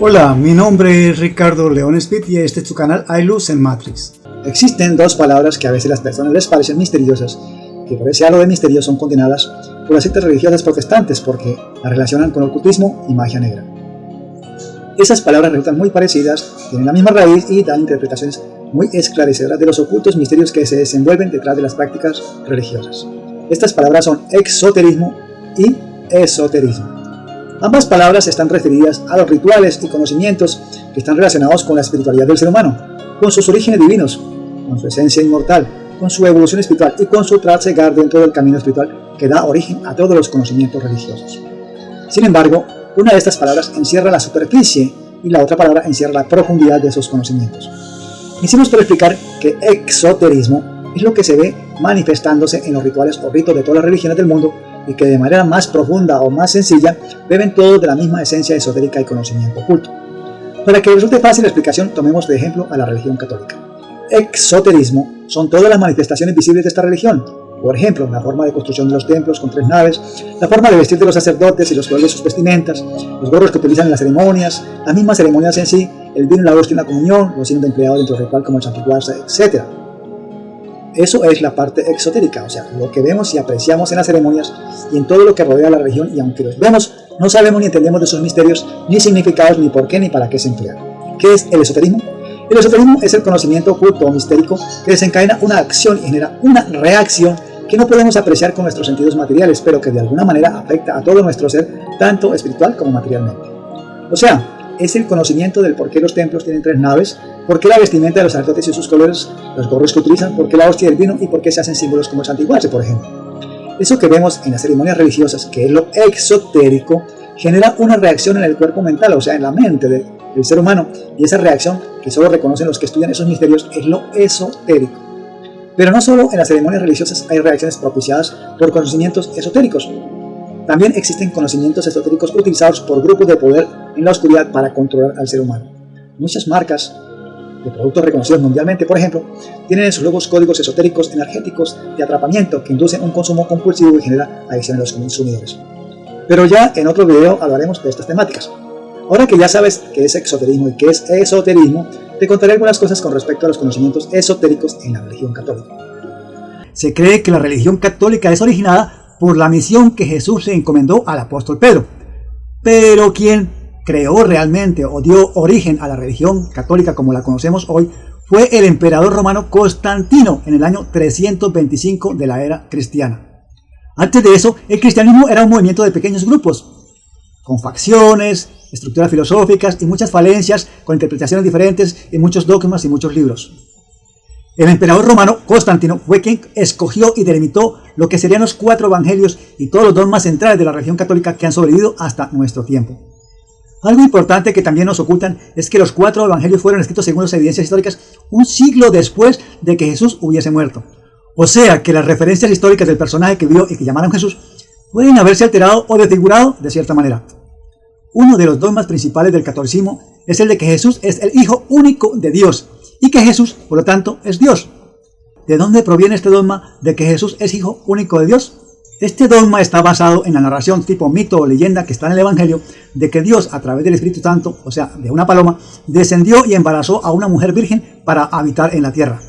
Hola, mi nombre es Ricardo León Speed y este es tu canal Hay Luz en Matrix. Existen dos palabras que a veces a las personas les parecen misteriosas, que por ese halo de misterio son condenadas por las sectas religiosas protestantes porque las relacionan con ocultismo y magia negra. Esas palabras resultan muy parecidas, tienen la misma raíz y dan interpretaciones muy esclarecedoras de los ocultos misterios que se desenvuelven detrás de las prácticas religiosas. Estas palabras son exoterismo y esoterismo. Ambas palabras están referidas a los rituales y conocimientos que están relacionados con la espiritualidad del ser humano, con sus orígenes divinos, con su esencia inmortal, con su evolución espiritual y con su trasegar dentro del camino espiritual que da origen a todos los conocimientos religiosos. Sin embargo, una de estas palabras encierra la superficie y la otra palabra encierra la profundidad de esos conocimientos. Hicimos por explicar que exoterismo es lo que se ve manifestándose en los rituales o ritos de todas las religiones del mundo y que de manera más profunda o más sencilla beben todos de la misma esencia esotérica y conocimiento oculto. Para que resulte fácil la explicación, tomemos de ejemplo a la religión católica. Exoterismo son todas las manifestaciones visibles de esta religión. Por ejemplo, la forma de construcción de los templos con 3 naves, la forma de vestir de los sacerdotes y los colores de sus vestimentas, los gorros que utilizan en las ceremonias, las mismas ceremonias en sí, el vino, la hostia y la comunión, los signos empleados dentro del ritual como el santiguarse, etc. Eso es la parte exotérica, o sea, lo que vemos y apreciamos en las ceremonias y en todo lo que rodea la religión, y aunque los vemos, no sabemos ni entendemos de sus misterios, ni significados, ni por qué, ni para qué se emplean. ¿Qué es el esoterismo? El esoterismo es el conocimiento oculto o mistérico que desencadena una acción y genera una reacción que no podemos apreciar con nuestros sentidos materiales, pero que de alguna manera afecta a todo nuestro ser, tanto espiritual como materialmente. O sea, es el conocimiento del por qué los templos tienen 3 naves, por qué la vestimenta de los sacerdotes y sus colores, los gorros que utilizan, por qué la hostia y el vino y por qué se hacen símbolos como el santiguarse, por ejemplo. Eso que vemos en las ceremonias religiosas, que es lo exotérico, genera una reacción en el cuerpo mental, o sea, en la mente del ser humano, y esa reacción, que solo reconocen los que estudian esos misterios, es lo esotérico. Pero no solo en las ceremonias religiosas hay reacciones propiciadas por conocimientos esotéricos. También existen conocimientos esotéricos utilizados por grupos de poder en la oscuridad para controlar al ser humano. Muchas marcas de productos reconocidos mundialmente, por ejemplo, tienen en sus logos códigos esotéricos energéticos de atrapamiento que inducen un consumo compulsivo y genera adicción en los consumidores. Pero ya en otro video hablaremos de estas temáticas. Ahora que ya sabes qué es exoterismo y qué es esoterismo, te contaré algunas cosas con respecto a los conocimientos esotéricos en la religión católica. Se cree que la religión católica es originada por la misión que Jesús le encomendó al apóstol Pedro. Pero quien creó realmente o dio origen a la religión católica como la conocemos hoy fue el emperador romano Constantino en el año 325 de la era cristiana. Antes de eso, el cristianismo era un movimiento de pequeños grupos, con facciones, estructuras filosóficas y muchas falencias, con interpretaciones diferentes y muchos dogmas y muchos libros. El emperador romano Constantino fue quien escogió y delimitó lo que serían los 4 evangelios y todos los dogmas centrales de la religión católica que han sobrevivido hasta nuestro tiempo. Algo importante que también nos ocultan es que los 4 evangelios fueron escritos según las evidencias históricas un siglo después de que Jesús hubiese muerto. O sea que las referencias históricas del personaje que vivió y que llamaron Jesús pueden haberse alterado o desfigurado de cierta manera. Uno de los dogmas principales del catolicismo es el de que Jesús es el Hijo único de Dios y que Jesús, por lo tanto, es Dios. ¿De dónde proviene este dogma de que Jesús es Hijo único de Dios? Este dogma está basado en la narración tipo mito o leyenda que está en el Evangelio de que Dios, a través del Espíritu Santo, o sea, de una paloma, descendió y embarazó a una mujer virgen para habitar en la tierra.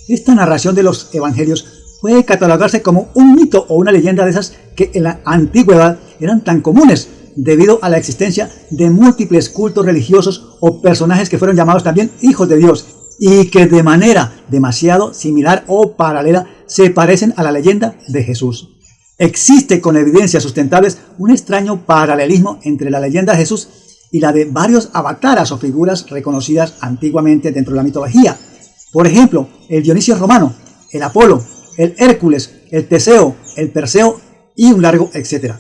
Esta narración de los Evangelios puede catalogarse como un mito o una leyenda de esas que en la antigüedad eran tan comunes debido a la existencia de múltiples cultos religiosos o personajes que fueron llamados también hijos de Dios y que de manera demasiado similar o paralela se parecen a la leyenda de Jesús. Existe con evidencias sustentables un extraño paralelismo entre la leyenda de Jesús y la de varios avataras o figuras reconocidas antiguamente dentro de la mitología. Por ejemplo, el Dionisio romano, el Apolo, el Hércules, el Teseo, el Perseo y un largo etcétera.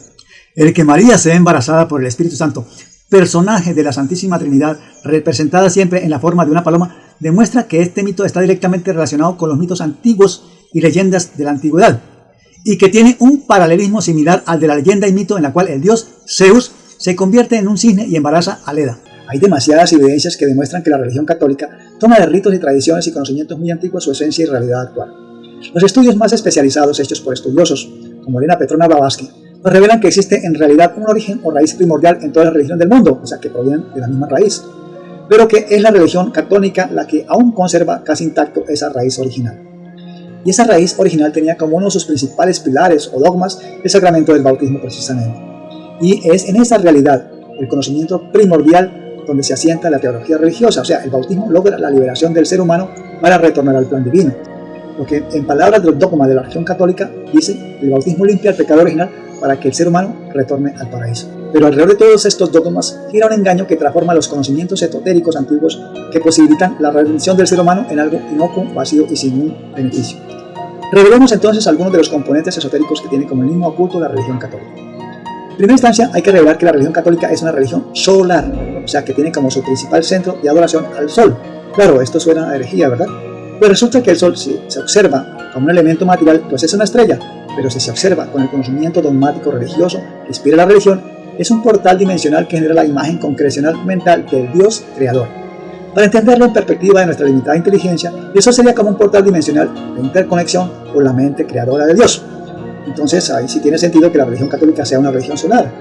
El que María se ve embarazada por el Espíritu Santo, personaje de la Santísima Trinidad, representada siempre en la forma de una paloma, demuestra que este mito está directamente relacionado con los mitos antiguos y leyendas de la antigüedad, y que tiene un paralelismo similar al de la leyenda y mito en la cual el dios Zeus se convierte en un cisne y embaraza a Leda. Hay demasiadas evidencias que demuestran que la religión católica toma de ritos y tradiciones y conocimientos muy antiguos su esencia y realidad actual. Los estudios más especializados hechos por estudiosos, como Elena Petrona Blavatsky, nos revelan que existe en realidad un origen o raíz primordial en todas las religiones del mundo, o sea que provienen de la misma raíz, pero que es la religión católica la que aún conserva casi intacto esa raíz original. Y esa raíz original tenía como uno de sus principales pilares o dogmas el sacramento del bautismo precisamente. Y es en esa realidad, el conocimiento primordial, donde se asienta la teología religiosa, o sea, el bautismo logra la liberación del ser humano para retornar al plan divino. Porque en palabras del dogma de la religión católica dice, el bautismo limpia el pecado original para que el ser humano retorne al paraíso. Pero alrededor de todos estos dogmas gira un engaño que transforma los conocimientos esotéricos antiguos que posibilitan la redención del ser humano en algo inocuo, vacío y sin un beneficio. Revelemos entonces algunos de los componentes esotéricos que tiene como enigma oculto la religión católica. En primera instancia hay que revelar que la religión católica es una religión solar, o sea que tiene como su principal centro de adoración al sol. Claro, esto suena a herejía, ¿verdad? Pues resulta que el sol, si se observa como un elemento material, pues es una estrella, pero si se observa con el conocimiento dogmático religioso que inspira la religión, es un portal dimensional que genera la imagen concrecional mental del Dios creador. Para entenderlo en perspectiva de nuestra limitada inteligencia, eso sería como un portal dimensional de interconexión con la mente creadora de Dios. Entonces ahí sí tiene sentido que la religión católica sea una religión solar.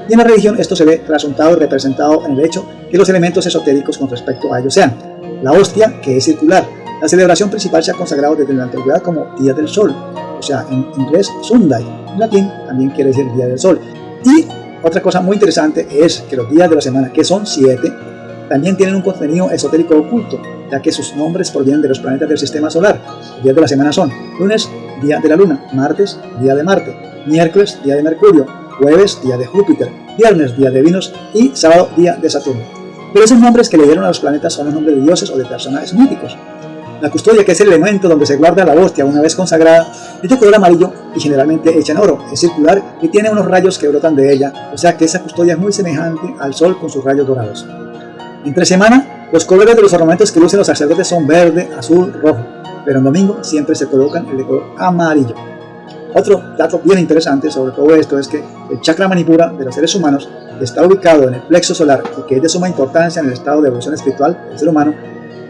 Y en la religión esto se ve trasuntado y representado en el hecho que los elementos esotéricos con respecto a ellos sean la hostia, que es circular. La celebración principal se ha consagrado desde la antigüedad como Día del Sol, o sea, en inglés Sunday, en latín también quiere decir Día del Sol. Y otra cosa muy interesante es que los días de la semana, que son 7, también tienen un contenido esotérico oculto, ya que sus nombres provienen de los planetas del sistema solar. Los días de la semana son lunes, día de la luna; martes, día de Marte; miércoles, día de Mercurio; jueves, día de Júpiter; viernes, día de Venus; y sábado, día de Saturno. Pero esos nombres que le dieron a los planetas son los nombres de dioses o de personajes míticos. La custodia, que es el elemento donde se guarda la hostia una vez consagrada, es de color amarillo y generalmente hecha en oro, es circular y tiene unos rayos que brotan de ella, o sea que esa custodia es muy semejante al sol con sus rayos dorados. Entre semana, los colores de los ornamentos que lucen los sacerdotes son verde, azul, rojo, pero en domingo siempre se colocan el de color amarillo. Otro dato bien interesante sobre todo esto es que el chakra manipura de los seres humanos, que está ubicado en el plexo solar y que es de suma importancia en el estado de evolución espiritual del ser humano,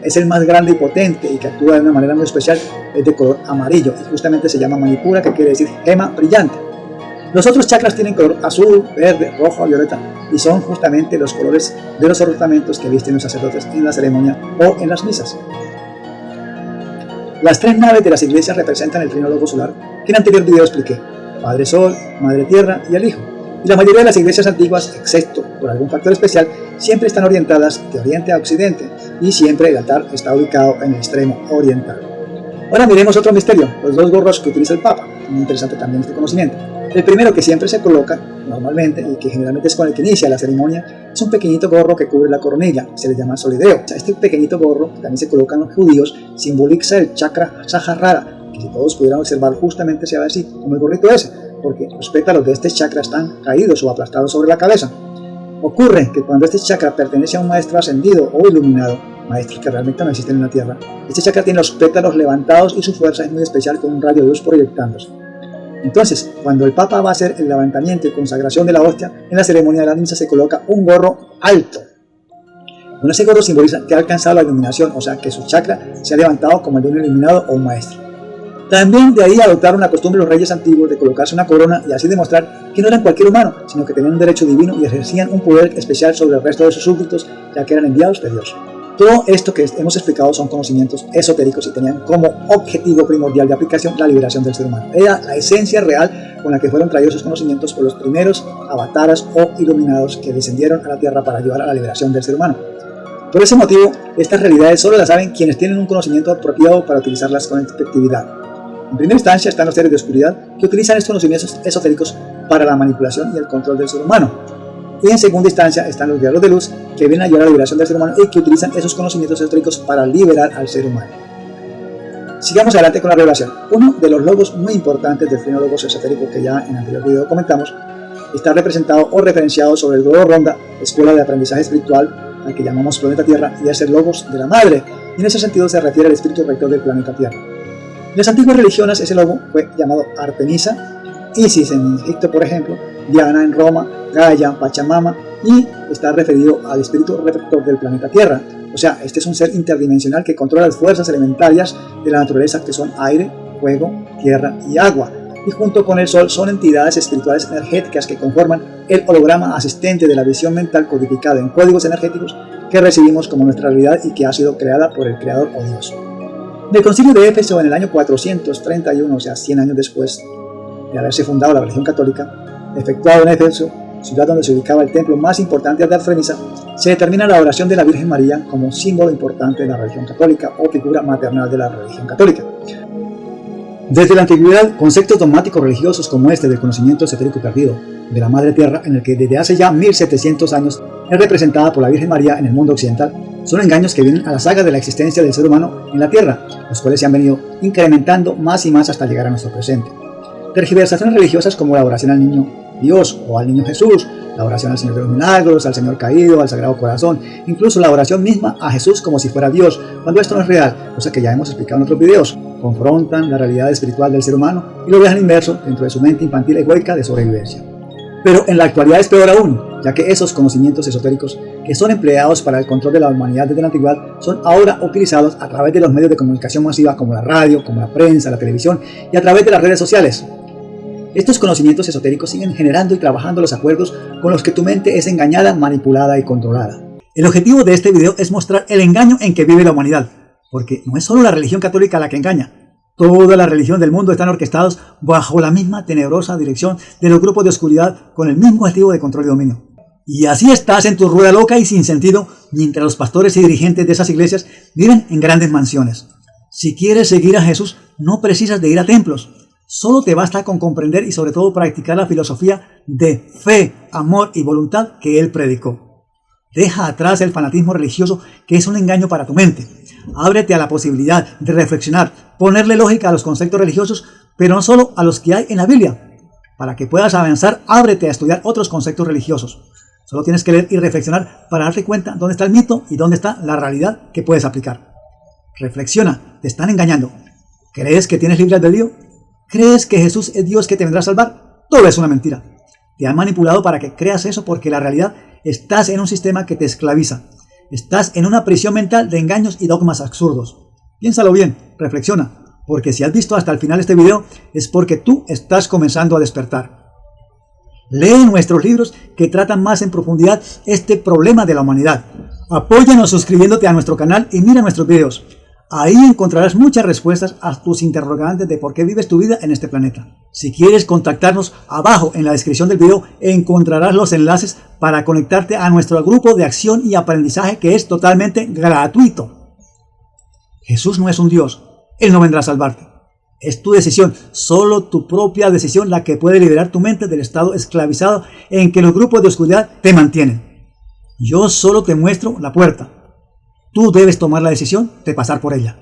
es el más grande y potente y que actúa de una manera muy especial, es de color amarillo y justamente se llama manipura, que quiere decir gema brillante. Los otros chakras tienen color azul, verde, rojo, violeta y son justamente los colores de los ornamentos que visten los sacerdotes en la ceremonia o en las misas. Las 3 naves de las iglesias representan el trinólogo solar que en anterior video expliqué: Padre Sol, Madre Tierra y el Hijo. Y la mayoría de las iglesias antiguas, excepto por algún factor especial, siempre están orientadas de oriente a occidente y siempre el altar está ubicado en el extremo oriental. Ahora miremos otro misterio, los 2 gorros que utiliza el Papa. Muy interesante también este conocimiento. El primero, que siempre se coloca normalmente y que generalmente es con el que inicia la ceremonia, es un pequeñito gorro que cubre la coronilla, se le llama solideo. Este pequeñito gorro, que también se colocan los judíos, simboliza el chakra Sahasrara, que si todos pudieran observar justamente se ve así, como el gorrito ese, porque los pétalos de este chakra están caídos o aplastados sobre la cabeza. Ocurre que cuando este chakra pertenece a un maestro ascendido o iluminado, maestros que realmente no existen en la tierra, este chakra tiene los pétalos levantados y su fuerza es muy especial, con un rayo de luz proyectándose. Entonces, cuando el Papa va a hacer el levantamiento y consagración de la hostia, en la ceremonia de la misa se coloca un gorro alto. Con ese gorro simboliza que ha alcanzado la iluminación, o sea que su chakra se ha levantado como el de un iluminado o un maestro. También de ahí adoptaron la costumbre los reyes antiguos de colocarse una corona y así demostrar que no eran cualquier humano, sino que tenían un derecho divino y ejercían un poder especial sobre el resto de sus súbditos, ya que eran enviados de Dios. Todo esto que hemos explicado son conocimientos esotéricos y tenían como objetivo primordial de aplicación la liberación del ser humano. Era la esencia real con la que fueron traídos esos conocimientos por los primeros avataras o iluminados que descendieron a la tierra para ayudar a la liberación del ser humano. Por ese motivo, estas realidades solo las saben quienes tienen un conocimiento apropiado para utilizarlas con efectividad. En primera instancia están los seres de oscuridad que utilizan estos conocimientos esotéricos para la manipulación y el control del ser humano. Y en segunda instancia están los guerreros de luz que vienen a ayudar a la liberación del ser humano y que utilizan esos conocimientos esotéricos para liberar al ser humano. Sigamos adelante con la revelación. Uno de los logos muy importantes del trinólogo esotérico que ya en el anterior video comentamos está representado o referenciado sobre el globo ronda, escuela de aprendizaje espiritual, al que llamamos planeta Tierra, y es el logos de la madre, y en ese sentido se refiere al espíritu rector del planeta Tierra. En las antiguas religiones ese logo fue llamado Artemisa, Isis en Egipto por ejemplo, Diana en Roma, Gaia, Pachamama, y está referido al espíritu rector del planeta Tierra. O sea, este es un ser interdimensional que controla las fuerzas elementarias de la naturaleza, que son aire, fuego, tierra y agua. y junto con el Sol son entidades espirituales energéticas que conforman el holograma asistente de la visión mental codificado en códigos energéticos que recibimos como nuestra realidad y que ha sido creada por el Creador o Dios. Del Concilio de Éfeso en el año 431, o sea 100 años después de haberse fundado la religión católica, efectuado en Éfeso, ciudad donde se ubicaba el templo más importante de Artemisa, se determina la oración de la Virgen María como símbolo importante de la religión católica o figura maternal de la religión católica. Desde la antigüedad, conceptos dogmáticos religiosos como este del conocimiento esotérico perdido de la Madre Tierra, en el que desde hace ya 1700 años es representada por la Virgen María en el mundo occidental, son engaños que vienen a la saga de la existencia del ser humano en la Tierra, los cuales se han venido incrementando más y más hasta llegar a nuestro presente. Tergiversaciones religiosas como la oración al niño Dios o al niño Jesús, la oración al Señor de los Milagros, al Señor Caído, al Sagrado Corazón, incluso la oración misma a Jesús como si fuera Dios, cuando esto no es real, cosa que ya hemos explicado en otros videos, confrontan la realidad espiritual del ser humano y lo dejan inmerso dentro de su mente infantil egoica de sobrevivencia. Pero en la actualidad es peor aún, ya que esos conocimientos esotéricos que son empleados para el control de la humanidad desde la antigüedad son ahora utilizados a través de los medios de comunicación masiva como la radio, como la prensa, la televisión y a través de las redes sociales. Estos conocimientos esotéricos siguen generando y trabajando los acuerdos con los que tu mente es engañada, manipulada y controlada. El objetivo de este video es mostrar el engaño en que vive la humanidad, porque no es solo la religión católica la que engaña. Todas las religiones del mundo están orquestadas bajo la misma tenebrosa dirección de los grupos de oscuridad con el mismo objetivo de control y dominio. Y así estás en tu rueda loca y sin sentido, mientras los pastores y dirigentes de esas iglesias viven en grandes mansiones. Si quieres seguir a Jesús, no precisas de ir a templos. Solo te basta con comprender y sobre todo practicar la filosofía de fe, amor y voluntad que Él predicó. Deja atrás el fanatismo religioso que es un engaño para tu mente. Ábrete a la posibilidad de reflexionar, ponerle lógica a los conceptos religiosos, pero no solo a los que hay en la Biblia. Para que puedas avanzar, ábrete a estudiar otros conceptos religiosos. Solo tienes que leer y reflexionar para darte cuenta dónde está el mito y dónde está la realidad que puedes aplicar. Reflexiona, te están engañando. ¿Crees que tienes libre albedrío? ¿Crees que Jesús es Dios que te vendrá a salvar? Todo es una mentira. Te han manipulado para que creas eso porque la realidad estás en un sistema que te esclaviza. Estás en una prisión mental de engaños y dogmas absurdos. Piénsalo bien, reflexiona, porque si has visto hasta el final este video es porque tú estás comenzando a despertar. Lee nuestros libros que tratan más en profundidad este problema de la humanidad. Apóyanos suscribiéndote a nuestro canal y mira nuestros videos. Ahí encontrarás muchas respuestas a tus interrogantes de por qué vives tu vida en este planeta. Si quieres contactarnos, abajo en la descripción del video encontrarás los enlaces para conectarte a nuestro grupo de acción y aprendizaje que es totalmente gratuito. Jesús no es un Dios, Él no vendrá a salvarte. Es tu decisión, solo tu propia decisión la que puede liberar tu mente del estado esclavizado en que los grupos de oscuridad te mantienen. Yo solo te muestro la puerta. Tú debes tomar la decisión de pasar por ella.